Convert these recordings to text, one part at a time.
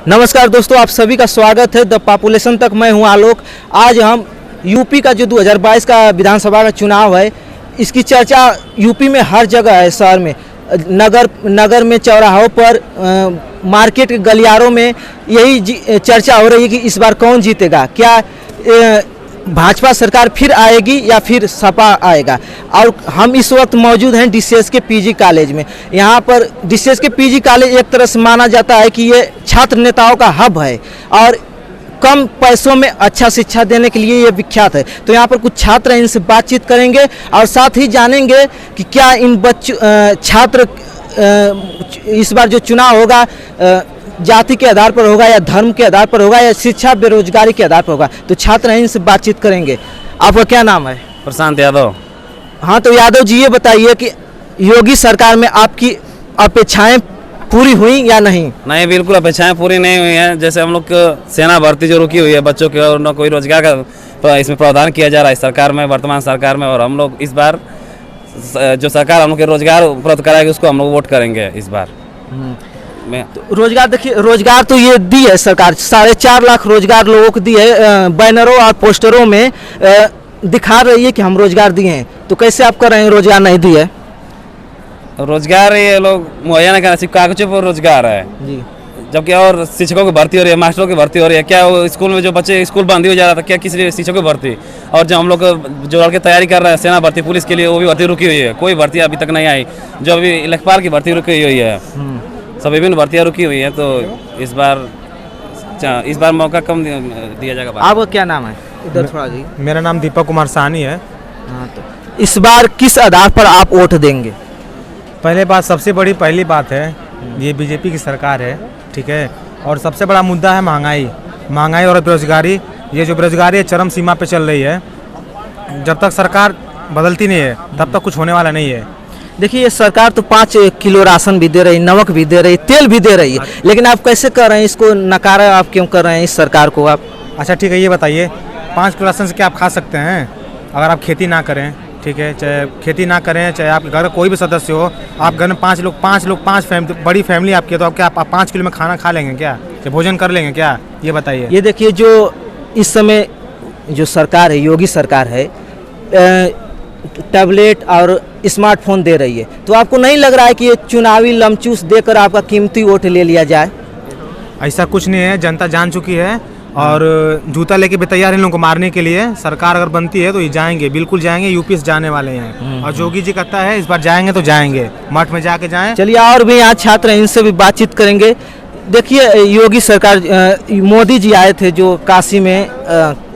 नमस्कार दोस्तों, आप सभी का स्वागत है द पॉपुलेशन तक। मैं हूं आलोक। आज हम यूपी का जो 2022 का विधानसभा का चुनाव है, इसकी चर्चा यूपी में हर जगह है। शहर में, नगर में, चौराहों पर, मार्केट के गलियारों में यही चर्चा हो रही है कि इस बार कौन जीतेगा। क्या भाजपा सरकार फिर आएगी या फिर सपा आएगा। और हम इस वक्त मौजूद हैं डीसीएस के पीजी कॉलेज में। यहाँ पर डीसीएस के पीजी कॉलेज एक तरह से माना जाता है कि ये छात्र नेताओं का हब है और कम पैसों में अच्छा शिक्षा देने के लिए ये विख्यात है। तो यहाँ पर कुछ छात्र हैं, इनसे बातचीत करेंगे और साथ ही जानेंगे कि क्या इन छात्र इस बार जो चुनाव होगा जाति के आधार पर होगा या धर्म के आधार पर होगा या शिक्षा बेरोजगारी के आधार पर होगा। तो छात्र हैं, इनसे बातचीत करेंगे। आपका क्या नाम है? प्रशांत यादव। हाँ, तो यादव जी ये बताइए कि योगी सरकार में आपकी अपेक्षाएं पूरी हुई या नहीं? नहीं, बिल्कुल अपेक्षाएं पूरी नहीं हुई हैं। जैसे हम लोग सेना भर्ती जो रुकी हुई है बच्चों की, और न कोई रोजगार का इसमें प्रावधान किया जा रहा है सरकार में, वर्तमान सरकार में। और हम लोग इस बार जो सरकार हम लोग के रोजगार उपलब्ध कराएगी उसको हम लोग वोट करेंगे इस बार। तो रोजगार, देखिए रोजगार तो ये दी है सरकार, 4.5 लाख रोजगार लोगों को दी है। बैनरों और पोस्टरों में दिखा रही है कि हम रोजगार दिए हैं। तो कैसे आप कर रहे हैं रोजगार नहीं दिए? रोजगार ये लोग मुहैया नहीं कर, सिर्फ कागजों पर रोजगार है जी। जबकि और शिक्षकों की भर्ती हो रही है, मास्टरों की भर्ती हो रही है। क्या वो स्कूल में जो बच्चे स्कूल बंद हो जा रहा था, क्या किसी शिक्षकों की भर्ती? और जो हम लोग जो लड़के तैयारी कर रहे हैं सेना भर्ती पुलिस के लिए, वो भी भर्ती रुकी हुई है। कोई भर्ती अभी तक नहीं आई। जो अभी लेखपाल की भर्ती रुकी हुई है, सब विभिन्न भर्तियाँ रुकी हुई हैं। तो इस बार मौका कम दिया जाएगा। आपका क्या नाम है? इधर थोड़ा जी। मेरा नाम दीपक कुमार साहनी है। हाँ, तो इस बार किस आधार पर आप वोट देंगे? सबसे बड़ी पहली बात है, ये बीजेपी की सरकार है, ठीक है। और सबसे बड़ा मुद्दा है महंगाई और बेरोजगारी। ये जो बेरोजगारी है चरम सीमा पे चल रही है। जब तक सरकार बदलती नहीं है तब तक कुछ होने वाला नहीं है। देखिए, ये सरकार तो 5 किलो राशन भी दे रही, नमक भी दे रही, तेल भी दे रही है, लेकिन आप कैसे कर रहे हैं इसको? नकारा आप क्यों कर रहे हैं इस सरकार को आप? अच्छा ठीक है, ये बताइए 5 किलो राशन से क्या आप खा सकते हैं अगर आप खेती ना करें? ठीक है, चाहे खेती ना करें, चाहे आपके घर का कोई भी सदस्य हो, आप घर में 5 लोग 5 फैमिली, बड़ी फैमिली आपकी है, तो आप क्या आप 5 किलो में खाना खा लेंगे क्या? भोजन कर लेंगे क्या? ये बताइए। ये देखिए, जो इस समय जो सरकार है, योगी सरकार है, टैबलेट और स्मार्टफोन दे रही है। तो आपको नहीं लग रहा है कि ये चुनावी लमचूस देकर आपका कीमती वोट ले लिया जाए? ऐसा कुछ नहीं है, जनता जान चुकी है और जूता लेके भी तैयार है इन लोगों को मारने के लिए। सरकार अगर बनती है तो ये जाएंगे, बिल्कुल जाएंगे, यूपी से जाने वाले हैं। और योगी जी कहता है इस बार जाएंगे तो जाएंगे, मठ में जाके जाएं। चलिए, और भी यहाँ छात्र हैं, इनसे भी बातचीत करेंगे। देखिए, योगी सरकार, मोदी जी आए थे जो काशी में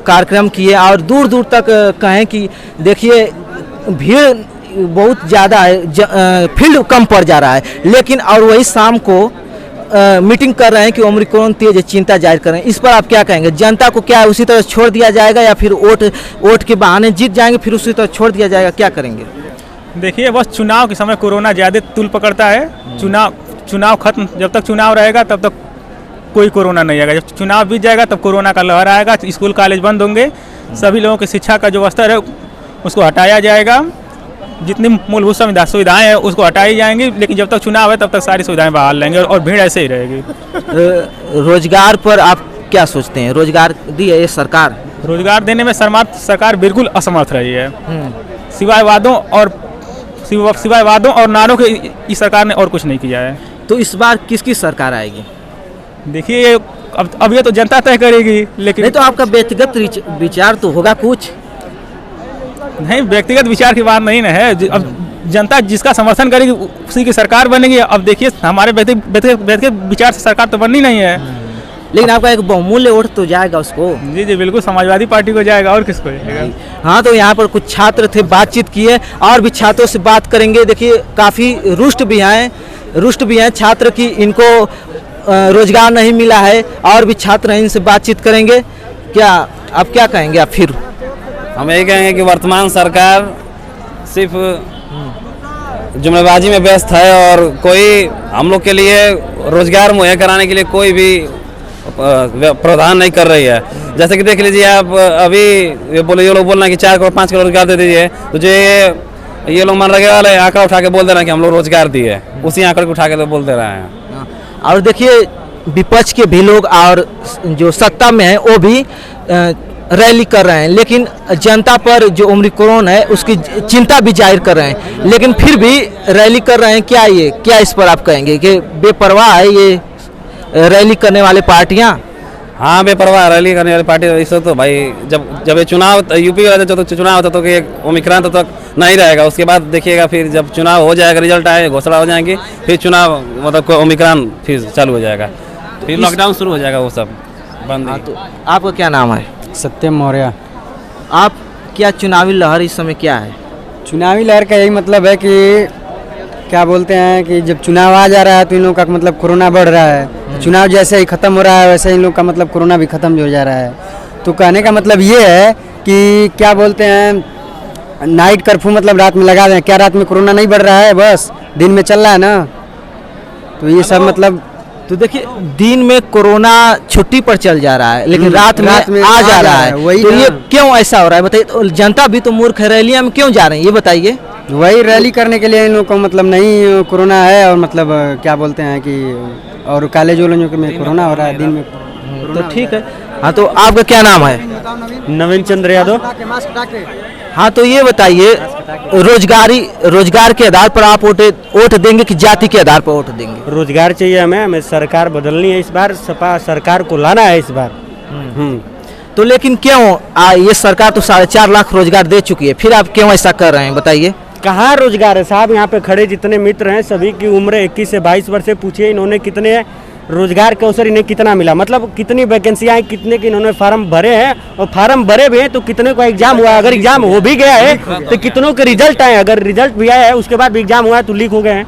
कार्यक्रम किए और दूर दूर तक कहें कि देखिए भीड़ बहुत ज़्यादा है, फील्ड कम पड़ जा रहा है, लेकिन और वही शाम को मीटिंग कर रहे हैं कि ओमिक्रॉन तेज चिंता जाहिर करें। इस पर आप क्या कहेंगे? जनता को क्या उसी तरह छोड़ दिया जाएगा या फिर वोट के बहाने जीत जाएंगे फिर उसी तरह छोड़ दिया जाएगा? क्या करेंगे? देखिए, बस चुनाव के समय कोरोना ज़्यादा तूल पकड़ता है। चुनाव खत्म, जब तक चुनाव रहेगा तब तक कोई कोरोना नहीं आएगा। जब चुनाव बीत जाएगा तब कोरोना का लहर आएगा, स्कूल कॉलेज बंद होंगे, सभी लोगों की शिक्षा का जो स्तर है उसको हटाया जाएगा। जितनी मूलभूत सुविधाएं हैं उसको हटाई जाएंगी, लेकिन जब तक चुनाव है तब तक सारी सुविधाएं बहाल रहेंगी और भीड़ ऐसे ही रहेगी। रोजगार पर आप क्या सोचते हैं? रोजगार दी है ये सरकार? रोजगार देने में सरकार बिल्कुल असमर्थ रही है। सिवाय वादों और नारों के इस सरकार ने और कुछ नहीं किया है। तो इस बार किसकी सरकार आएगी? देखिए, अब ये तो जनता तय करेगी, लेकिन नहीं तो आपका व्यक्तिगत विचार तो होगा कुछ? नहीं, व्यक्तिगत विचार की बात नहीं ना है। अब जनता जिसका समर्थन करेगी उसी की सरकार बनेगी। अब देखिए, हमारे व्यक्तिगत विचार से सरकार तो बननी नहीं है। लेकिन आपका एक बहुमूल्य वोट तो जाएगा उसको। जी जी, बिल्कुल समाजवादी पार्टी को जाएगा, और किसको जाएगा? हाँ, तो यहाँ पर कुछ छात्र थे, बातचीत किए और भी छात्रों से बात करेंगे। देखिए, काफ़ी रुष्ट भी हैं छात्र की, इनको रोजगार नहीं मिला है और भी छात्र हैं, इनसे बातचीत करेंगे। क्या आप क्या कहेंगे? आप फिर हम यही कहेंगे कि वर्तमान सरकार सिर्फ जुमलेबाजी में व्यस्त है और कोई हम लोग के लिए रोजगार मुहैया कराने के लिए कोई भी प्रावधान नहीं कर रही है। जैसे कि देख लीजिए आप, अभी ये लोग बोल रहे हैं कि 4 करोड़ 5 करोड़ रोजगार दे दीजिए, तो जो ये लोग मनरेगा वाले आंकड़ा उठा के बोल दे रहे हैं कि हम लोग रोजगार दिए, उसी आंकड़े को उठा के तो बोल दे रहे हैं। और देखिए, विपक्ष के भी लोग और जो सत्ता में है वो भी रैली कर रहे हैं, लेकिन जनता पर जो ओमिक्रॉन है उसकी चिंता भी जाहिर कर रहे हैं, लेकिन फिर भी रैली कर रहे हैं। क्या इस पर आप कहेंगे कि बेपरवाह है ये रैली करने वाले पार्टियां? हाँ, बेपरवाह रैली करने वाली पार्टी इससे तो भाई जब ये चुनाव यूपी का जो चुनाव होता तो कि ओमिक्रॉन तक नहीं रहेगा, उसके बाद देखिएगा फिर जब चुनाव हो जाएगा, रिजल्ट आए, घोषणा हो जाएंगी, फिर चुनाव मतलब ओमिक्रॉन फिर चालू हो जाएगा, फिर लॉकडाउन शुरू हो जाएगा, वो सब बंद। तो आपका क्या नाम है? सत्यम मौर्य। आप क्या चुनावी लहर इस समय क्या है? चुनावी लहर का यही मतलब है कि क्या बोलते हैं कि जब चुनाव आ जा रहा है तो इन लोगों का मतलब कोरोना बढ़ रहा है, चुनाव जैसे ही ख़त्म हो रहा है वैसे इन लोग का मतलब कोरोना भी ख़त्म हो जा रहा है। तो कहने का मतलब ये है कि क्या बोलते हैं नाइट कर्फ्यू मतलब रात में लगा दें, क्या रात में कोरोना नहीं बढ़ रहा है, बस दिन में चल रहा है ना। तो ये सब मतलब तो देखिए दिन में कोरोना छुट्टी पर चल जा रहा है, लेकिन रात में आ जा रहा है, वही तो ना। ये क्यों ऐसा हो रहा है बताइए? तो जनता भी तो मूर्ख है, रैलियां में क्यों जा रहे हैं ये बताइए। वही रैली करने के लिए इन लोग को मतलब नहीं कोरोना है, और मतलब क्या बोलते हैं कि और कॉलेज वालों के में कोरोना हो रहा है दिन में। तो ठीक है। हाँ, तो आपका क्या नाम है? नवीन चंद्र यादव। हाँ, तो ये बताइए रोजगार के आधार पर आप वोट देंगे कि जाति के आधार पर वोट देंगे? रोजगार चाहिए हमें सरकार बदलनी है इस बार, सपा सरकार को लाना है इस बार। तो लेकिन क्यों ये सरकार तो 4.5 लाख रोजगार दे चुकी है, फिर आप क्यों ऐसा कर रहे हैं बताइए? कहाँ रोजगार है साहब? यहाँ पे खड़े जितने मित्र हैं सभी की उम्र 21 से 22 वर्ष से, पूछिए इन्होंने कितने रोजगार के अवसर इन्हें कितना मिला, मतलब कितनी वैकेंसियाँ हैं, कितने के इन्होंने फार्म भरे हैं, और फार्म भरे भी हैं तो कितने को एग्जाम हुआ है, अगर एग्जाम हो भी गया है तो कितनों के रिजल्ट आए, अगर रिजल्ट भी आया है उसके बाद भी एग्जाम हुआ है तो लीक हो गए हैं।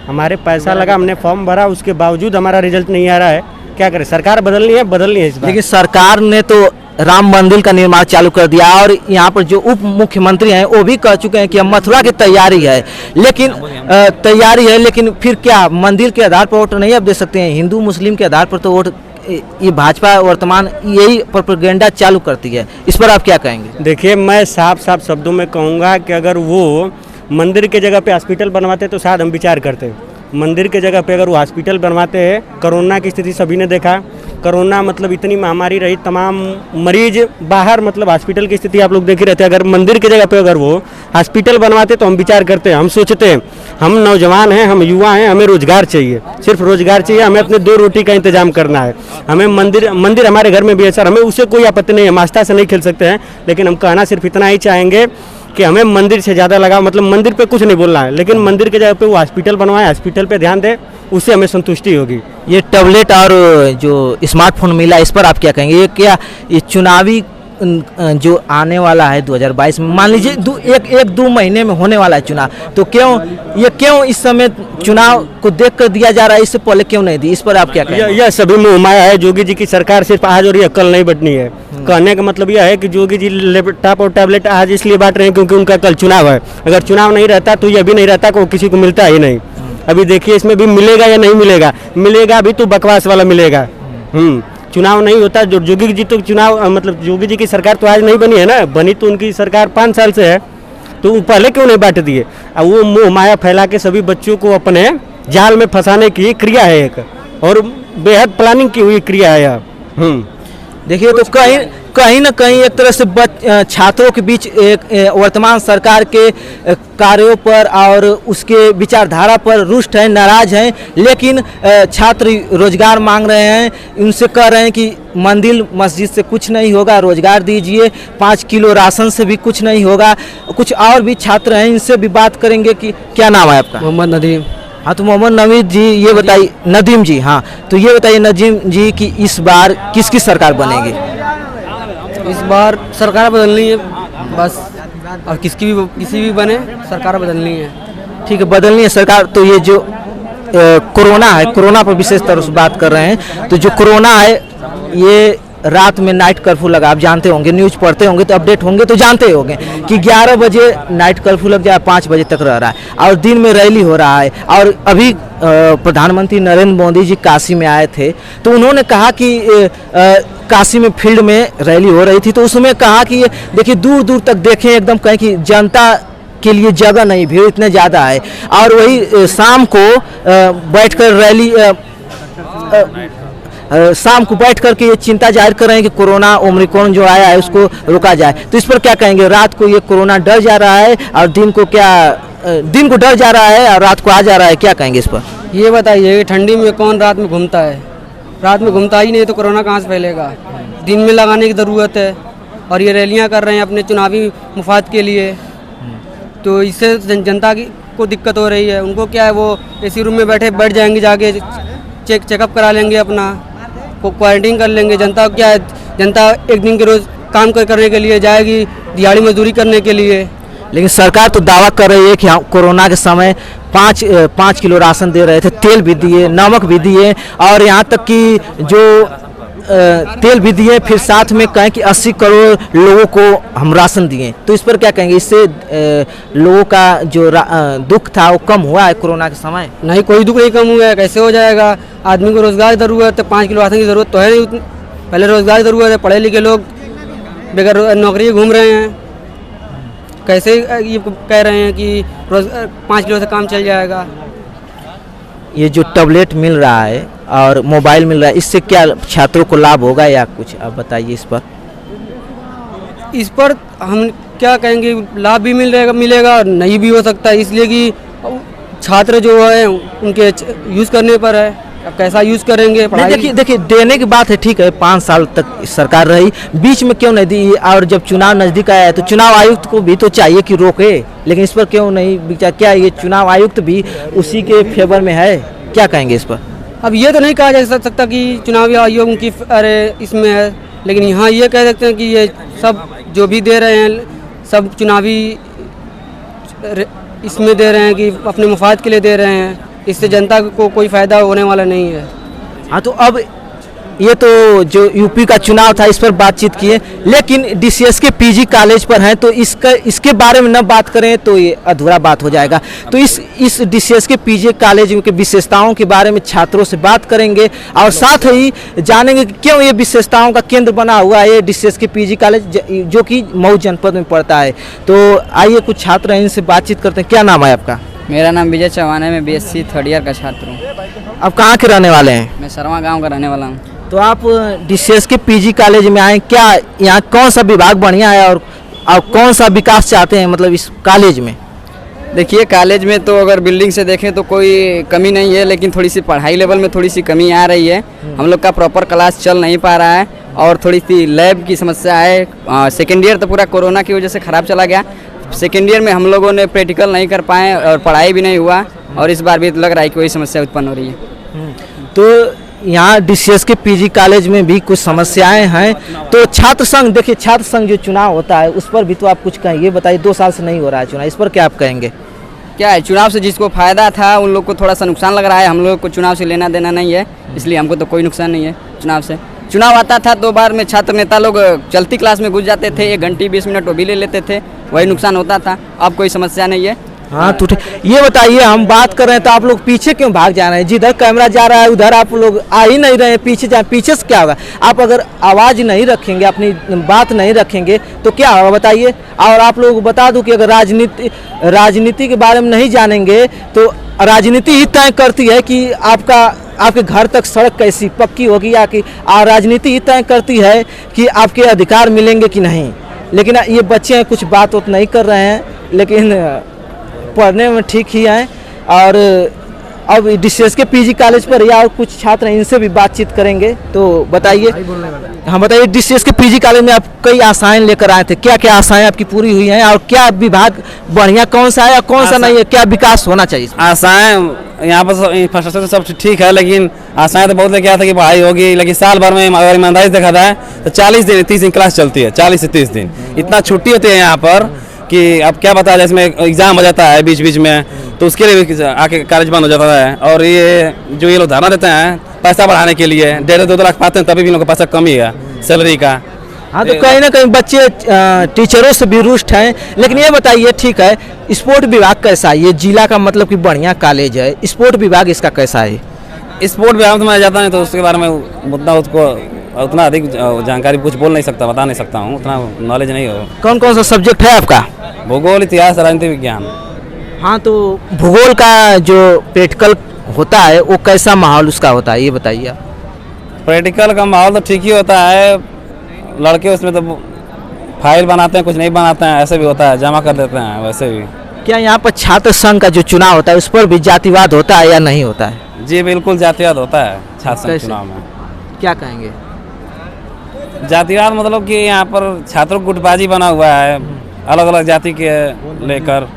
हमारे पैसा लगा, हमने फॉर्म भरा, उसके बावजूद हमारा रिजल्ट नहीं आ रहा है, क्या करें? सरकार बदलनी है इस बार। लेकिन सरकार ने तो राम मंदिर का निर्माण चालू कर दिया, और यहाँ पर जो उप मुख्यमंत्री हैं वो भी कह चुके हैं कि अब मथुरा की तैयारी है, लेकिन फिर क्या मंदिर के आधार पर वोट नहीं अब दे सकते हैं? हिंदू मुस्लिम के आधार पर तो वोट ये भाजपा वर्तमान यही प्रोपेगेंडा चालू करती है, इस पर आप क्या कहेंगे? देखिए, मैं साफ शब्दों में कहूँगा कि अगर वो मंदिर के जगह पे हॉस्पिटल बनवाते तो शायद हम विचार करते। मंदिर के जगह पे अगर वो हॉस्पिटल बनवाते हैं, कोरोना की स्थिति सभी ने देखा, कोरोना मतलब इतनी महामारी रही, तमाम मरीज बाहर, मतलब हॉस्पिटल की स्थिति आप लोग देख ही रहते हैं। अगर मंदिर की जगह पे अगर वो हॉस्पिटल बनवाते तो हम विचार करते, हम सोचते, हम नौजवान हैं, हम युवा हैं, हमें रोजगार चाहिए, सिर्फ रोजगार चाहिए, हमें अपने 2 रोटी का इंतजाम करना है, हमें मंदिर हमारे घर में भी है सर, हमें उससे कोई आपत्ति नहीं है, मास्टर से नहीं खेल सकते हैं, लेकिन हम कहना सिर्फ इतना ही चाहेंगे कि हमें मंदिर से ज़्यादा लगा, मतलब मंदिर पे कुछ नहीं बोलना है, लेकिन मंदिर के जगह पे वो हॉस्पिटल बनवाए, हॉस्पिटल पे ध्यान दे, उससे हमें संतुष्टि होगी। ये टैबलेट और जो स्मार्टफोन मिला इस पर आप क्या कहेंगे? ये चुनावी जो आने वाला है 2022 में, मान लीजिए 1-2 महीने में होने वाला है चुनाव, तो क्यों इस समय चुनाव को देख कर दिया जा रहा है, इससे पहले क्यों नहीं दी? इस पर आप क्या कहेंगे? यह सभी मोह माया है। योगी जी की सरकार सिर्फ आज और ये कल नहीं बटनी है। कहने का मतलब यह है कि योगी जी लैपटॉप और टैबलेट आज इसलिए बांट रहे हैं क्योंकि उनका कल चुनाव है। अगर चुनाव नहीं रहता तो यह भी नहीं रहता, को किसी को मिलता ही नहीं। अभी देखिए इसमें भी मिलेगा या नहीं मिलेगा, मिलेगा भी तो बकवास वाला मिलेगा। चुनाव नहीं होता, जो योगी जी तो चुनाव मतलब योगी जी की सरकार तो आज नहीं बनी है ना, बनी तो उनकी सरकार 5 साल से है, तो वो पहले क्यों नहीं बांट दिए? अब वो मोह माया फैला के सभी बच्चों को अपने जाल में फंसाने की क्रिया है एक, और बेहद प्लानिंग की हुई क्रिया है यह। देखिए, तो कहीं ना कहीं एक तरह से छात्रों के बीच एक वर्तमान सरकार के कार्यों पर और उसके विचारधारा पर रुष्ट हैं, नाराज हैं, लेकिन छात्र रोजगार मांग रहे हैं, उनसे कह रहे हैं कि मंदिर मस्जिद से कुछ नहीं होगा, रोजगार दीजिए, 5 किलो राशन से भी कुछ नहीं होगा। कुछ और भी छात्र हैं, इनसे भी बात करेंगे कि क्या नाम है आपका? मोहम्मद नदीम। हाँ, तो मोहम्मद नवीद जी ये बताइए, नदीम जी, हाँ, तो ये बताइए नदीम जी कि इस बार किसकी सरकार बनेगी? इस बार सरकार बदलनी है बस, और किसी भी बने सरकार बदलनी है। ठीक है, बदलनी है सरकार। तो ये जो कोरोना है, कोरोना पर विशेष तौर से बात कर रहे हैं, तो जो कोरोना है ये रात में नाइट कर्फ्यू लगा, आप जानते होंगे, न्यूज़ पढ़ते होंगे तो अपडेट होंगे तो जानते होंगे कि 11 बजे नाइट कर्फ्यू लग जाए, 5 बजे तक रह रहा है, और दिन में रैली हो रहा है। और अभी प्रधानमंत्री नरेंद्र मोदी जी काशी में आए थे, तो उन्होंने कहा कि काशी में फील्ड में रैली हो रही थी, तो उसमें कहा कि देखिए दूर दूर तक देखें, एकदम कहें कि जनता के लिए जगह नहीं, भीड़ इतने ज़्यादा है। और वही शाम को बैठकर रैली शाम को बैठ करके ये चिंता जाहिर कर रहे हैं कि कोरोना ओमिक्रॉन जो आया है उसको रोका जाए। तो इस पर क्या कहेंगे? रात को ये कोरोना डर जा रहा है और दिन को डर जा रहा है और रात को आ जा रहा है, क्या कहेंगे इस पर? ये बताइए, ठंडी में कौन रात में घूमता है? रात में घूमता ही नहीं तो कोरोना कहाँ से फैलेगा? दिन में लगाने की ज़रूरत है। और ये रैलियाँ कर रहे हैं अपने चुनावी मुफाद के लिए, तो इससे जनता को दिक्कत हो रही है। उनको क्या है, वो एसी रूम में बैठ जाएंगे, जाके चेकअप करा लेंगे, अपना क्वारंटीन कर लेंगे। जनता क्या है, जनता एक दिन के रोज़ काम करने के लिए जाएगी, दिहाड़ी मजदूरी करने के लिए। लेकिन सरकार तो दावा कर रही है कि हाँ, कोरोना के समय 5 किलो राशन दे रहे थे, तेल भी दिए, नमक भी दिए और यहाँ तक कि जो तेल भी दिए, फिर साथ में कहें कि 80 करोड़ लोगों को हम राशन दिए। तो इस पर क्या कहेंगे? इससे लोगों का जो दुख था वो कम हुआ है कोरोना के समय? नहीं, कोई दुख नहीं कम हुआ है। कैसे हो जाएगा? आदमी को रोज़गार की ज़रूरत है, 5 किलो राशन की ज़रूरत तो है नहीं उतनी। पहले रोज़गार की ज़रूरत है। पढ़े लिखे लोग बेगर नौकरी घूम रहे हैं, कैसे ये कह रहे हैं कि 5 किलो से काम चल जाएगा? ये जो टैबलेट मिल रहा है और मोबाइल मिल रहा है, इससे क्या छात्रों को लाभ होगा या कुछ आप बताइए इस पर? इस पर हम क्या कहेंगे, लाभ भी मिलेगा और नहीं भी हो सकता है, इसलिए कि छात्र जो है उनके यूज़ करने पर है। अब कैसा यूज़ करेंगे? देखिए देने की बात है, ठीक है, 5 साल तक सरकार रही, बीच में क्यों नहीं दी? और जब चुनाव नज़दीक आया तो चुनाव आयुक्त को भी तो चाहिए कि रोके, लेकिन इस पर क्यों नहीं? क्या ये चुनाव आयुक्त भी उसी के फेवर में है? क्या कहेंगे इस पर? अब ये तो नहीं कहा जा सकता कि चुनावी आयोग उनकी इसमें है, लेकिन यहाँ ये कह सकते हैं कि ये सब जो भी दे रहे हैं सब चुनावी इसमें दे रहे हैं कि अपने मुफाद के लिए दे रहे हैं। इससे जनता को कोई फ़ायदा होने वाला नहीं है। हाँ, तो अब ये तो जो यूपी का चुनाव था इस पर बातचीत किए, लेकिन डीसीएस के पीजी कॉलेज पर हैं तो इसके बारे में न बात करें तो ये अधूरा बात हो जाएगा। तो इस डीसीएस के पीजी कॉलेज के विशेषताओं के बारे में छात्रों से बात करेंगे और साथ ही जानेंगे कि क्यों ये विशेषताओं का केंद्र बना हुआ है ये डीसीएस के पीजी कॉलेज, जो कि मऊ जनपद में पड़ता है। तो आइए कुछ छात्र हैं, इनसे बातचीत करते हैं। क्या नाम है आपका? मेरा नाम विजय चौहान है, मैं बीएससी 3rd ईयर का छात्र हूँ। आप कहाँ के रहने वाले हैं? मैं सरवा गांव का रहने वाला हूँ। तो आप डीसीएस के पीजी कॉलेज में आए, क्या यहाँ कौन सा विभाग बढ़िया है और कौन सा विकास चाहते हैं मतलब इस कॉलेज में? देखिए, कॉलेज में तो अगर बिल्डिंग से देखें तो कोई कमी नहीं है, लेकिन थोड़ी सी पढ़ाई लेवल में थोड़ी सी कमी आ रही है। हम लोग का प्रॉपर क्लास चल नहीं पा रहा है और थोड़ी सी लैब की समस्या है। सेकेंड ईयर तो पूरा कोरोना की वजह से ख़राब चला गया। सेकेंड ईयर में हम लोगों ने प्रैक्टिकल नहीं कर पाए और पढ़ाई भी नहीं हुआ, और इस बार भी लग रहा है कि कोई समस्या उत्पन्न हो रही है। तो यहाँ डीसीएस के पीजी कॉलेज में भी कुछ समस्याएं हैं। तो छात्र संघ, देखिए छात्र संघ जो चुनाव होता है उस पर भी तो आप कुछ कहें। ये बताइए, 2 साल से नहीं हो रहा है चुनाव, इस पर क्या आप कहेंगे? क्या है, चुनाव से जिसको फ़ायदा था उन लोग को थोड़ा सा नुकसान लग रहा है। हम लोग को चुनाव से लेना देना नहीं है, इसलिए हमको तो कोई नुकसान नहीं है चुनाव से। चुनाव आता था 2 बार में छात्र नेता लोग चलती क्लास में घुस जाते थे, 1 घंटे 20 मिनट वो भी ले लेते थे, वही नुकसान होता था। अब कोई समस्या नहीं है। हाँ, तो ये बताइए, हम बात कर रहे हैं तो आप लोग पीछे क्यों भाग जा रहे हैं? जिधर कैमरा जा रहा है उधर आप लोग आ ही नहीं रहे हैं, पीछे जा। पीछे से क्या होगा? आप अगर आवाज़ नहीं रखेंगे, अपनी बात नहीं रखेंगे तो क्या होगा बताइए? और आप लोगों को बता दूं कि अगर राजनीति के बारे में नहीं जानेंगे तो राजनीति ही तय करती है कि आपके घर तक सड़क कैसी पक्की होगी, या कि राजनीति ही तय करती है कि आपके अधिकार मिलेंगे कि नहीं। लेकिन ये बच्चे कुछ बात नहीं कर रहे हैं, लेकिन पढ़ने में ठीक ही हैं। और अब डीसीएस के पीजी कॉलेज पर या और कुछ छात्र हैं, इनसे भी बातचीत करेंगे। तो बताइए, हाँ बताइए, डीसीएस के पीजी कॉलेज में आप कई आशाएं लेकर आए थे, क्या क्या आशाएं आपकी पूरी हुई हैं और क्या विभाग बढ़िया कौन सा है और कौन सा नहीं है, क्या विकास होना चाहिए? आशाएं यहाँ पर इंफ्रास्ट्रक्चर तो सब ठीक है, लेकिन आशाएं तो बहुत लेके आया था कि पढ़ाई होगी, लेकिन साल भर में अगर ईमानदारी देखा जाए तो 40 दिन 30 दिन क्लास चलती है, 40 से 30 दिन इतना छुट्टी होती है यहाँ पर कि अब क्या बताया जाए। इसमें एग्जाम हो जाता है बीच बीच में, तो उसके लिए भी आके कॉलेज बंद हो जाता है। और ये जो ये लोग धरना देते हैं पैसा बढ़ाने के लिए, 1.5-2 लाख पाते हैं, तभी भी लोगों का पैसा कमी है सैलरी का। हाँ, तो कहीं ना कहीं बच्चे टीचरों से भी रुष्ट हैं। लेकिन ये बताइए, ठीक है, स्पोर्ट विभाग कैसा है? ये जिला का मतलब कि बढ़िया कॉलेज है, स्पोर्ट विभाग इसका कैसा है? स्पोर्ट विभाग में जाता है तो उसके बारे में उतना अधिक जानकारी कुछ बोल नहीं सकता, बता नहीं सकता हूँ, उतना नॉलेज नहीं हो। कौन कौन सा सब्जेक्ट है आपका? भूगोल, इतिहास, राजनीति विज्ञान। हाँ, तो भूगोल का जो प्रैक्टिकल होता है वो कैसा माहौल उसका होता है, ये बताइए आप। प्रैक्टिकल का माहौल तो ठीक ही होता है, लड़के उसमें तो फाइल बनाते हैं, कुछ नहीं बनाते हैं, ऐसे भी होता है, जमा कर देते हैं वैसे भी। क्या यहाँ पर छात्र संघ का जो चुनाव होता है उस पर भी जातिवाद होता है या नहीं होता है? जी बिल्कुल जातिवाद होता है छात्र संघ कैसे? चुनाव में। क्या कहेंगे? जातिवाद मतलब कि यहाँ पर छात्रों को गुटबाजी बना हुआ है अलग अलग जाति के लेकर।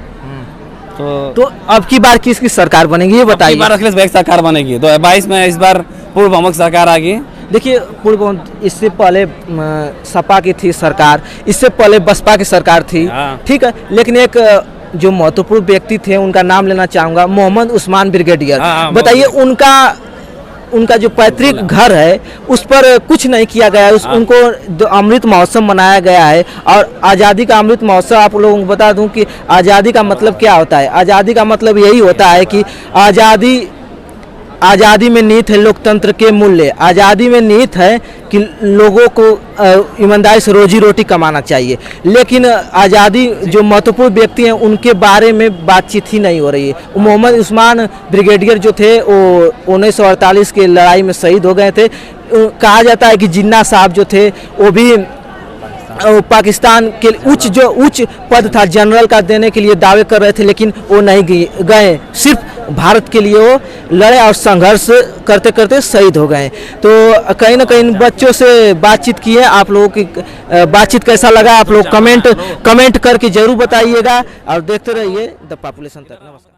तो अब की बार किसकी सरकार बनेगी ये बताइए। बार अखिलेश भाई की सरकार बनेगी 2022 में, इस बार पूर्व बहुमत सरकार आएगी। देखिए पूर्व इससे पहले सपा की थी सरकार, इससे पहले बसपा की सरकार थी, हाँ। ठीक है, लेकिन एक जो महत्वपूर्ण व्यक्ति थे उनका नाम लेना चाहूँगा, मोहम्मद उस्मान ब्रिगेडियर। हाँ, बताइए उनका जो पैतृक घर है उस पर कुछ नहीं किया गया है, उनको अमृत महोत्सव मनाया गया है। और आज़ादी का अमृत महोत्सव आप लोगों को बता दूं कि आज़ादी का मतलब क्या होता है। आज़ादी का मतलब यही होता है कि आज़ादी में निहित है लोकतंत्र के मूल्य, आज़ादी में निहित है कि लोगों को ईमानदारी से रोजी रोटी कमाना चाहिए। लेकिन आज़ादी जो महत्वपूर्ण व्यक्ति हैं उनके बारे में बातचीत ही नहीं हो रही है। मोहम्मद उस्मान ब्रिगेडियर जो थे वो 1948 की लड़ाई में शहीद हो गए थे। कहा जाता है कि जिन्ना साहब जो थे वो भी पाकिस्तान के उच्च पद था जनरल का देने के लिए दावे कर रहे थे, लेकिन वो नहीं गए, सिर्फ भारत के लिए वो लड़े और संघर्ष करते करते शहीद हो गए। तो कहीं ना कहीं बच्चों से बातचीत की है, आप लोगों की बातचीत कैसा लगा आप लोग कमेंट करके जरूर बताइएगा और देखते रहिए द पॉपुलेशन तक। नमस्कार।